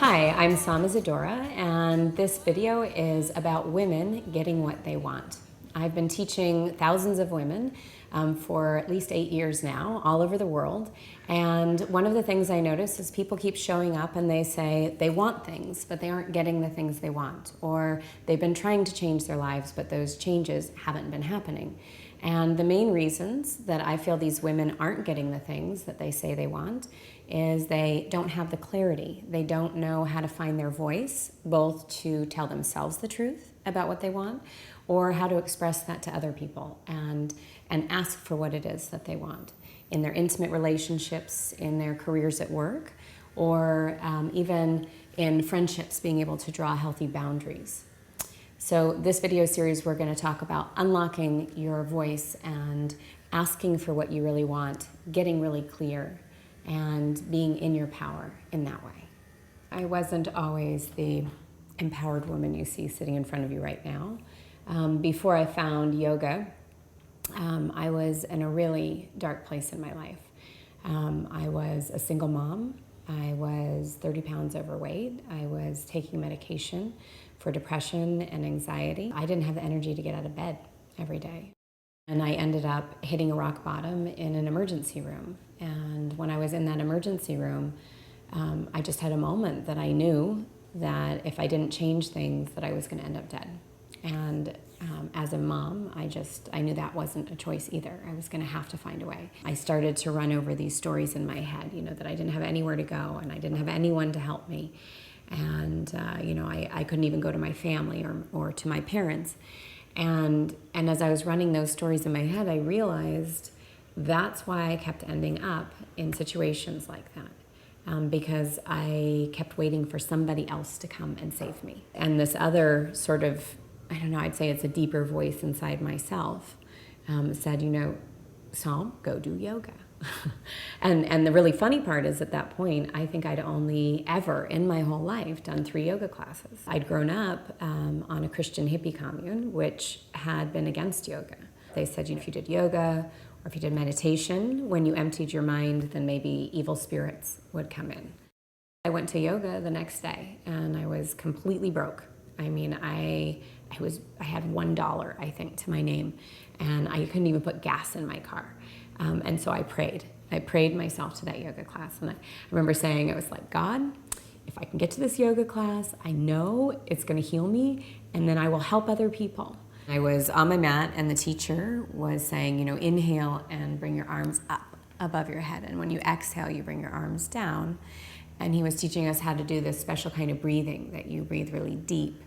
Hi, I'm Sama Zadora, and this video is about women getting what they want. I've been teaching thousands of women for at least 8 years now, all over the world. And one of the things I notice is people keep showing up and they say they want things, but they aren't getting the things they want. Or they've been trying to change their lives, but those changes haven't been happening. And the main reasons that I feel these women aren't getting the things that they say they want is they don't have the clarity. They don't know how to find their voice, both to tell themselves the truth about what they want or how to express that to other people and ask for what it is that they want in their intimate relationships, in their careers at work, or even in friendships, being able to draw healthy boundaries. So this video series, we're going to talk about unlocking your voice and asking for what you really want, getting really clear, and being in your power in that way. I wasn't always the empowered woman you see sitting in front of you right now. Before I found yoga, I was in a really dark place in my life. I was a single mom. I was 30 pounds overweight. I was taking medication for depression and anxiety. I didn't have the energy to get out of bed every day. And I ended up hitting a rock bottom in an emergency room. And when I was in that emergency room, I just had a moment that I knew that if I didn't change things, that I was going to end up dead. And as a mom, I knew that wasn't a choice either. I was going to have to find a way. I started to run over these stories in my head, that I didn't have anywhere to go and I didn't have anyone to help me. And, I couldn't even go to my family or to my parents. And as I was running those stories in my head, I realized that's why I kept ending up in situations like that. Because I kept waiting for somebody else to come and save me. And this other sort of, I'd say it's a deeper voice inside myself, said, Sam, go do yoga. and the really funny part is at that point, I think I'd only ever in my whole life done 3 yoga classes. I'd grown up on a Christian hippie commune, which had been against yoga. They said if you did yoga or if you did meditation, when you emptied your mind, then maybe evil spirits would come in. I went to yoga the next day and I was completely broke. I had $1, I think, to my name, and I couldn't even put gas in my car. And so I prayed. I prayed myself to that yoga class. And I remember saying, it was like, God, if I can get to this yoga class, I know it's going to heal me, and then I will help other people. I was on my mat, and the teacher was saying, inhale and bring your arms up above your head. And when you exhale, you bring your arms down. And he was teaching us how to do this special kind of breathing that you breathe really deep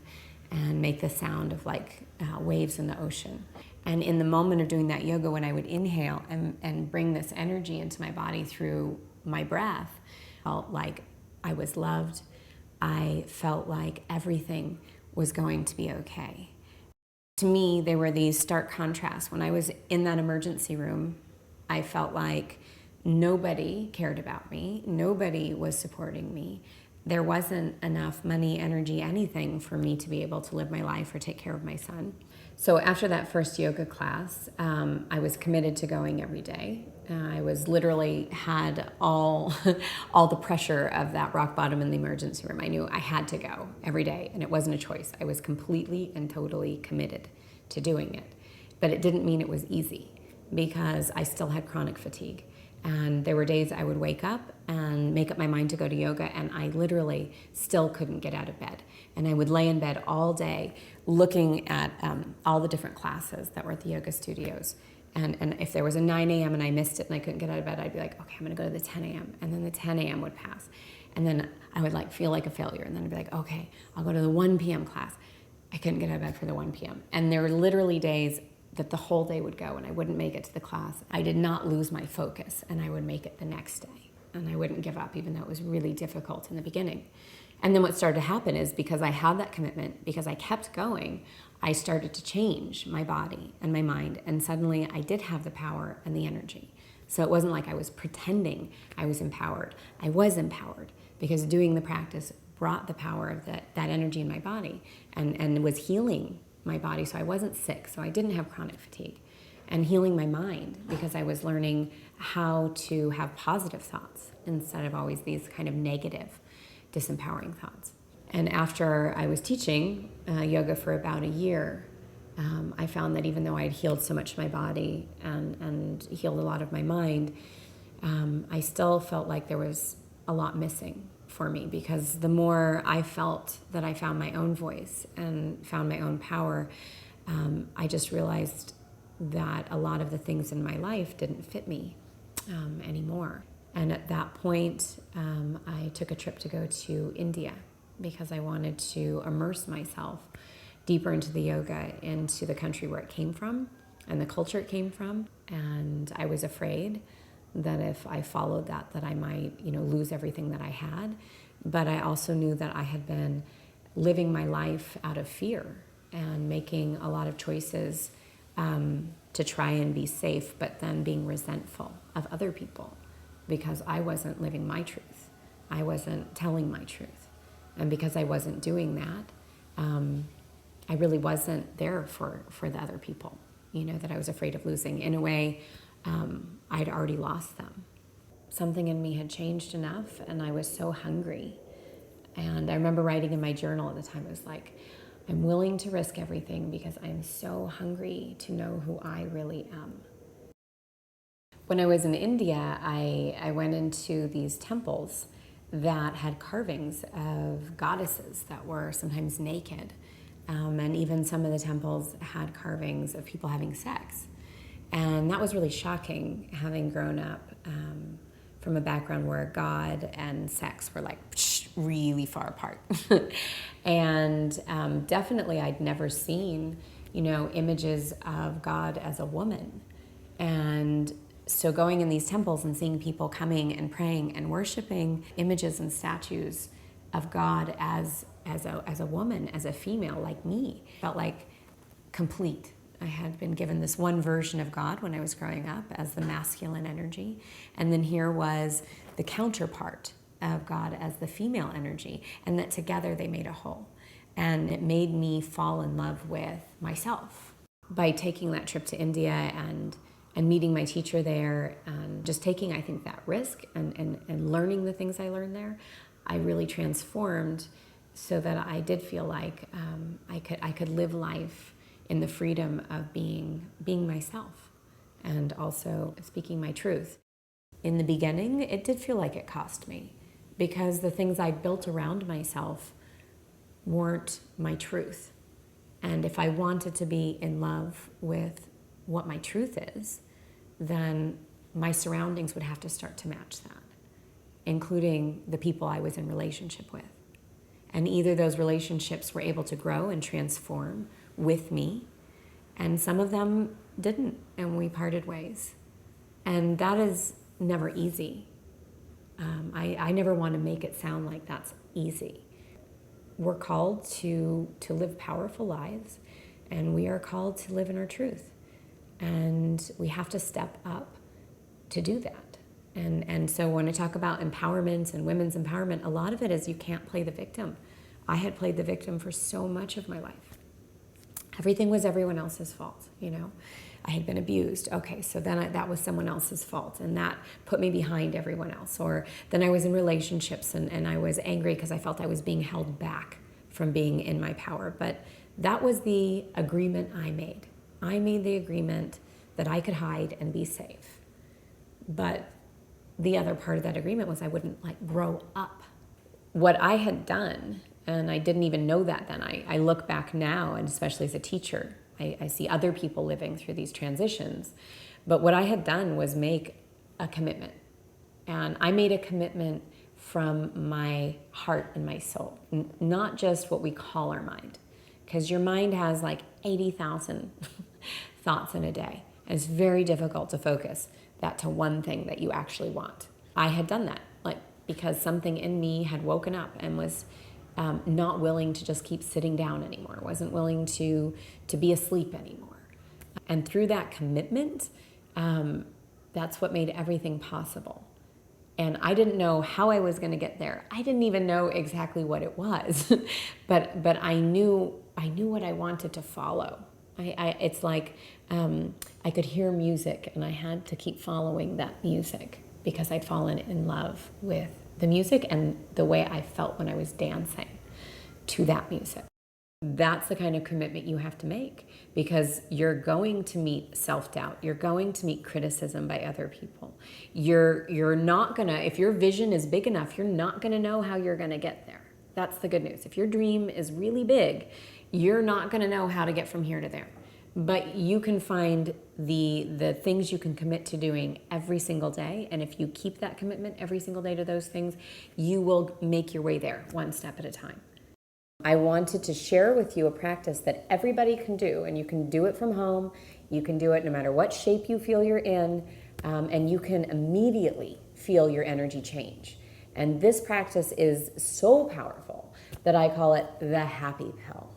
and make the sound of like waves in the ocean. And in the moment of doing that yoga, when I would inhale and bring this energy into my body through my breath, I felt like I was loved. I felt like everything was going to be okay. To me, there were these stark contrasts. When I was in that emergency room, I felt like nobody cared about me. Nobody was supporting me. There wasn't enough money, energy, anything for me to be able to live my life or take care of my son. So after that first yoga class, I was committed to going every day. I was literally had all the pressure of that rock bottom in the emergency room. I knew I had to go every day, and it wasn't a choice. I was completely and totally committed to doing it. But it didn't mean it was easy because I still had chronic fatigue. And there were days I would wake up and make up my mind to go to yoga, and I literally still couldn't get out of bed. And I would lay in bed all day looking at all the different classes that were at the yoga studios. And if there was a 9 a.m. and I missed it and I couldn't get out of bed, I'd be like, okay, I'm gonna go to the 10 a.m. And then the 10 a.m. would pass. And then I would feel like a failure. And then I'd be like, okay, I'll go to the 1 p.m. class. I couldn't get out of bed for the 1 p.m. And there were literally days that the whole day would go and I wouldn't make it to the class. I did not lose my focus, and I would make it the next day. And I wouldn't give up, even though it was really difficult in the beginning. And then what started to happen is because I had that commitment, because I kept going, I started to change my body and my mind. And suddenly I did have the power and the energy. So it wasn't like I was pretending I was empowered. I was empowered because doing the practice brought the power of that energy in my body and was healing my body, so I wasn't sick, so I didn't have chronic fatigue, and healing my mind because I was learning how to have positive thoughts instead of always these kind of negative. disempowering thoughts. And after I was teaching yoga for about a year, I found that even though I had healed so much of my body and healed a lot of my mind, I still felt like there was a lot missing for me, because the more I felt that I found my own voice and found my own power, I just realized that a lot of the things in my life didn't fit me anymore. And at that point, I took a trip to go to India because I wanted to immerse myself deeper into the yoga, into the country where it came from and the culture it came from. And I was afraid that if I followed that I might, lose everything that I had. But I also knew that I had been living my life out of fear and making a lot of choices to try and be safe, but then being resentful of other people because I wasn't living my truth. I wasn't telling my truth. And because I wasn't doing that, I really wasn't there for the other people, that I was afraid of losing. In a way, I'd already lost them. Something in me had changed enough, and I was so hungry. And I remember writing in my journal at the time, it was like, I'm willing to risk everything because I'm so hungry to know who I really am. When I was in India, I went into these temples that had carvings of goddesses that were sometimes naked. And even some of the temples had carvings of people having sex. And that was really shocking, having grown up from a background where God and sex were like really far apart. And definitely I'd never seen, images of God as a woman. And so going in these temples and seeing people coming and praying and worshiping images and statues of God as a woman, as a female like me, felt like complete. I had been given this one version of God when I was growing up as the masculine energy, and then here was the counterpart of God as the female energy, and that together they made a whole. And it made me fall in love with myself. By taking that trip to India and meeting my teacher there and just taking, I think, that risk and learning the things I learned there, I really transformed so that I did feel like I could live life in the freedom of being myself and also speaking my truth. In the beginning, it did feel like it cost me because the things I built around myself weren't my truth. And if I wanted to be in love with what my truth is, then my surroundings would have to start to match that, including the people I was in relationship with. And either those relationships were able to grow and transform with me, and some of them didn't, and we parted ways. And that is never easy. I never want to make it sound like that's easy. We're called to live powerful lives, and we are called to live in our truth. And we have to step up to do that. And so when I talk about empowerment and women's empowerment, a lot of it is you can't play the victim. I had played the victim for so much of my life. Everything was everyone else's fault, I had been abused. Okay, so then that was someone else's fault, and that put me behind everyone else. Or then I was in relationships and I was angry because I felt I was being held back from being in my power. But that was the agreement I made. I made the agreement that I could hide and be safe. But the other part of that agreement was I wouldn't grow up. What I had done, and I didn't even know that then, I look back now, and especially as a teacher, I see other people living through these transitions. But what I had done was make a commitment. And I made a commitment from my heart and my soul, not just what we call our mind. Because your mind has 80,000 thoughts in a day. And it's very difficult to focus that to one thing that you actually want. I had done that, because something in me had woken up and was not willing to just keep sitting down anymore, wasn't willing to be asleep anymore. And through that commitment, that's what made everything possible. And I didn't know how I was going to get there. I didn't even know exactly what it was, but I knew what I wanted to follow. It's like I could hear music, and I had to keep following that music because I'd fallen in love with the music and the way I felt when I was dancing to that music. That's the kind of commitment you have to make, because you're going to meet self-doubt. You're going to meet criticism by other people. You're not gonna, if your vision is big enough, you're not gonna know how you're gonna get there. That's the good news. If your dream is really big, you're not gonna know how to get from here to there. But you can find the things you can commit to doing every single day. And if you keep that commitment every single day to those things, you will make your way there one step at a time. I wanted to share with you a practice that everybody can do, and you can do it from home. You can do it no matter what shape you feel you're in, and you can immediately feel your energy change. And this practice is so powerful that I call it the happy pill.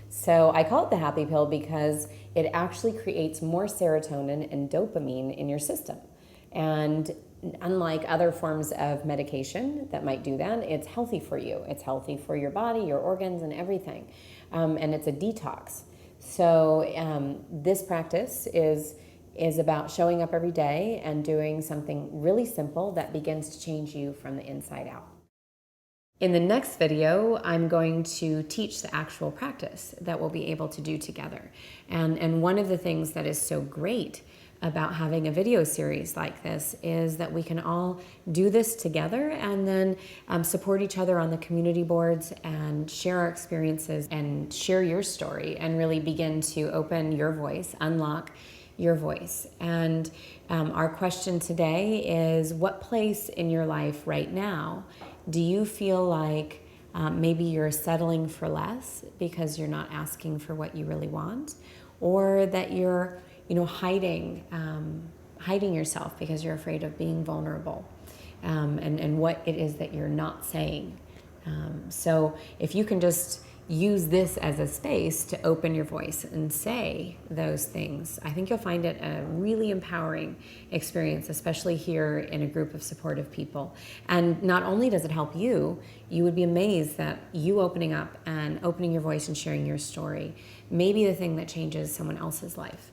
So I call it the happy pill because it actually creates more serotonin and dopamine in your system. And unlike other forms of medication that might do that, it's healthy for you. It's healthy for your body, your organs, and everything. And it's a detox. So this practice is about showing up every day and doing something really simple that begins to change you from the inside out. In the next video, I'm going to teach the actual practice that we'll be able to do together. And one of the things that is so great about having a video series like this is that we can all do this together and then support each other on the community boards and share our experiences and share your story and really begin to open your voice, unlock your voice. And our question today is, what place in your life right now do you feel like maybe you're settling for less because you're not asking for what you really want, or that you're hiding yourself because you're afraid of being vulnerable, and what it is that you're not saying. So if you can just use this as a space to open your voice and say those things, I think you'll find it a really empowering experience, especially here in a group of supportive people. And not only does it help you, you would be amazed that you opening up and opening your voice and sharing your story may be the thing that changes someone else's life.